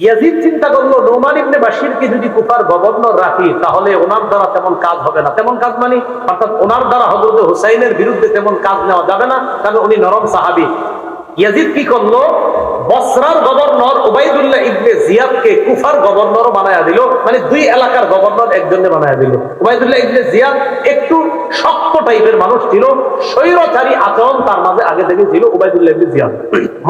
Yazid চিন্তা করলো নোমান ইবনে বাশিরকে যদি কুফার গভর্নর রাখি তাহলে ওনার দ্বারা তেমন কাজ হবে না। তেমন কাজ মানে অর্থাৎ ওনার দ্বারা হযরত হুসাইনের বিরুদ্ধে তেমন কাজ নেওয়া যাবে না, কারণ উনি নরম সাহাবী। ইয়াজিদ কি করলো, বসরার গভর্নর উবাইদুল্লাহ ইবনে জিয়াদকে কুফার গভর্নর বানায়া দিল, মানে দুই এলাকার গভর্নর একজনে বানায়া দিল। উবাইদুল্লাহ ইবনে জিয়াদ একটু শক্ত টাইপের মানুষ ছিল, স্বৈরচারী আচরণ তার মাঝে আগে থেকে ছিল উবাইদুল্লাহ ইবনে জিয়াদ।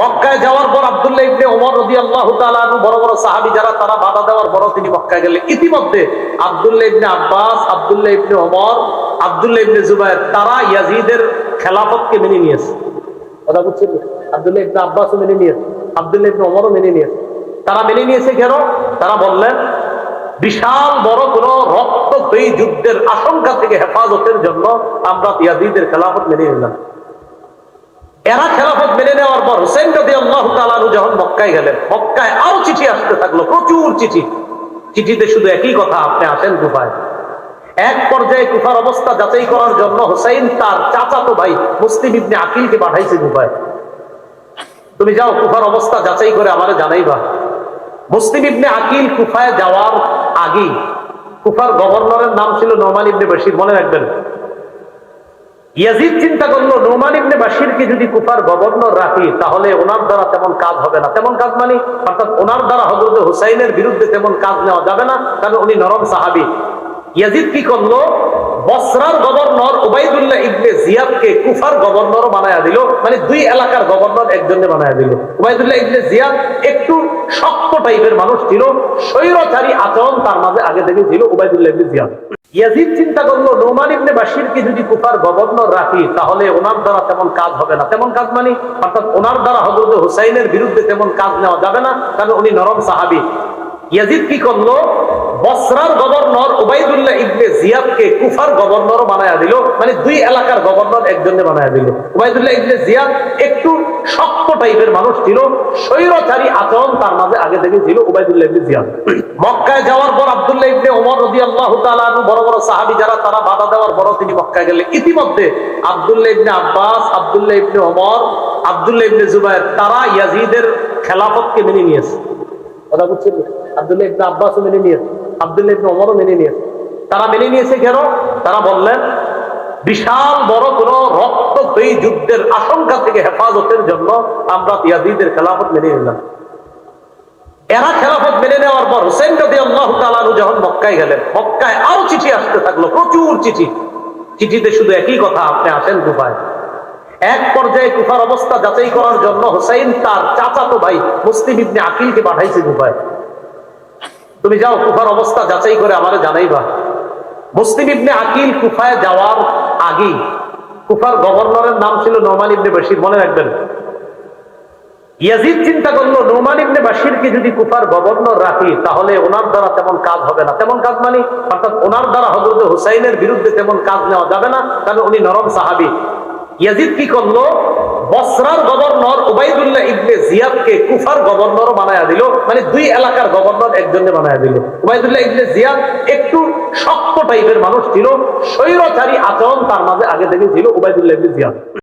মক্কায় যাওয়ার পর আব্দুল্লাহ ইবনে ওমর রাদিয়াল্লাহু তাআলা আনহু বড় বড় সাহাবী যারা, তারা বাধা দেওয়ার পর তিনি মক্কায় গেলেন। ইতিমধ্যে আব্দুল্লাহ ইবনে আব্বাস, আব্দুল্লাহ ইবনে ওমর, আব্দুল্লাহ ইবনে জুবায়ের তারা ইয়াজিদের খেলাফতকে মেনে নিয়েছে। কথা বুঝছেন? আব্দুল্লাহ ইবনে আব্বাসও মেনে নিয়েছে, আব্দুল্লাহ ইবনে ওমরও মেনে নিয়েছে। তারা মেনে নিয়েছে কেন? তারা বললেন বিশাল বড় কোন রক্তক্ষয়ী যুদ্ধের আশঙ্কা থেকে হেফাজতের জন্য আমরা ইয়াজিদের খেলাফত মেনে নিলাম। এরা খেলাফত মেনে নেওয়ার পর হুসাইন রাদিয়াল্লাহু তাআলা আনহু যখন মক্কায় গেলেন, মক্কায় আরো চিঠি আসতে থাকলো, প্রচুর চিঠি। চিঠিতে শুধু একই কথা, আপনি আসেন কুফায়। এক পর্যায়ে কুফার অবস্থা যাচাই করার জন্য হুসাইন তার চাচাতো ভাই মুসলিম ইবনে আকিলকে পাঠাইছে কুফায়। তুমি যাও কুফার অবস্থা যাচাই করে আমারে জানাইবা। মুসলিম ইবনে আকিল কুফায় যাওয়ার আগেই কুফার গভর্নরের নাম ছিল নোমান ইবনে বাশির, মনে রাখবেন। ইয়াজিদ চিন্তা করলো নোমান ইবনে বাশিরকে যদি কুফার গভর্নর রাখি তাহলে ওনার দ্বারা তেমন কাজ হবে না। তেমন কাজ মানে অর্থাৎ ওনার দ্বারা হযরত হুসাইনের বিরুদ্ধে তেমন কাজ নেওয়া যাবে না, কারণ উনি নরম সাহাবী। ইয়াজিদ কি করলো, বসরার গভর্নর উবাইদুল্লাহ ইবনে জিয়াদকে কুফার গভর্নর বানায়া দিল, মানে দুই এলাকার গভর্নর একজনে বানায়া দিল। উবাইদুল্লাহ ইবনে জিয়াদ একটু শক্ত টাইপের মানুষ ছিল, স্বৈরচারী আচরণ তার মাঝে আগে থেকে ছিল উবাইদুল্লাহ ইবনে জিয়াদ। ইয়াজিদ চিন্তা করলো নোমান ইবনে বাশিরকে যদি কুফার গভর্নর রাখি তাহলে ওনার দ্বারা তেমন কাজ হবে না। তেমন কাজ মানে অর্থাৎ ওনার দ্বারা হযরত হুসাইনের বিরুদ্ধে তেমন কাজ নেওয়া যাবে না, কারণ উনি নরম সাহাবী। ইয়াজিদ কি করলো, বসরার গভর্নর উবাইদুল্লাহ ইবনে জিয়াদকে কুফার গভর্নর বানায়া দিল, মানে দুই এলাকার গভর্নর একজনে বানায়া দিল। উবাইদুল্লাহ ইবনে জিয়াদ একটু শক্ত টাইপের মানুষ ছিল, স্বৈরচারী আচরণ তার মাঝে আগে থেকে ছিল উবাইদুল্লাহ ইবনে জিয়াদ। মক্কায় যাওয়ার পর আব্দুল্লাহ ইবনে ওমর রাদিয়াল্লাহু তাআলা আনহু বড় বড় সাহাবী যারা, তারা বাধা দেওয়ার পর তিনি মক্কায় গেলেন। ইতিমধ্যে আব্দুল্লাহ ইবনে আব্বাস, আব্দুল্লাহ ইবনে ওমর, আব্দুল্লাহ ইবনে জুবায়ের তারা ইয়াজিদের খেলাফতকে মেনে নিয়েছে। কথা বুঝছেন? আব্দুল্লাহ ইবনে আব্বাসও মেনে নিয়েছে, আব্দুল্লাহ ইবনে ওমরও মেনে নিয়েছে। তারা মেনে নিয়েছে কেন? তারা বললেন বিশাল বড় কোন রক্তক্ষয়ী যুদ্ধের আশঙ্কা থেকে হেফাজতের জন্য আমরা ইয়াজিদের খেলাফত মেনে নিলাম। এরা খেলাফত মেনে নেওয়ার পর হুসাইন রাদিয়াল্লাহু তাআলা আনহু যখন মক্কায় গেলেন, মক্কায় আরো চিঠি আসতে থাকলো, প্রচুর চিঠি। চিঠিতে শুধু একই কথা, আপনি আসেন কুফায়। এক পর্যায়ে কুফার অবস্থা যাচাই করার জন্য হুসাইন তার চাচাতো ভাই মুসলিম ইবনে আকিলকে পাঠাইছে কুফায়। তুমি যাও কুফার অবস্থা যাচাই করে আমারে জানাইবা। মুসলিম ইবনে আকিল কুফায় যাওয়ার আগেই কুফার গভর্নরের নাম ছিল নোমান ইবনে বাশির, মনে রাখবেন। ইয়াজিদ চিন্তা করলো নোমান ইবনে বাশিরকে যদি কুফার গভর্নর রাখি তাহলে ওনার দ্বারা তেমন কাজ হবে না। তেমন কাজ মানে অর্থাৎ ওনার দ্বারা হযরত হুসাইনের বিরুদ্ধে তেমন কাজ নেওয়া যাবে না, কারণ উনি নরম সাহাবী। ইয়াজিদ কি করলো, বসরার গভর্নর উবাইদুল্লাহ ইবনে জিয়াদকে কুফার গভর্নর বানায়া দিল, মানে দুই এলাকার গভর্নর একজনে বানায়া দিল। উবাইদুল্লাহ ইবনে জিয়াদ একটু শক্ত টাইপের মানুষ ছিল, স্বৈরচারী আচরণ তার মাঝে আগে থেকে ছিল উবাইদুল্লাহ ইবনে জিয়াদ।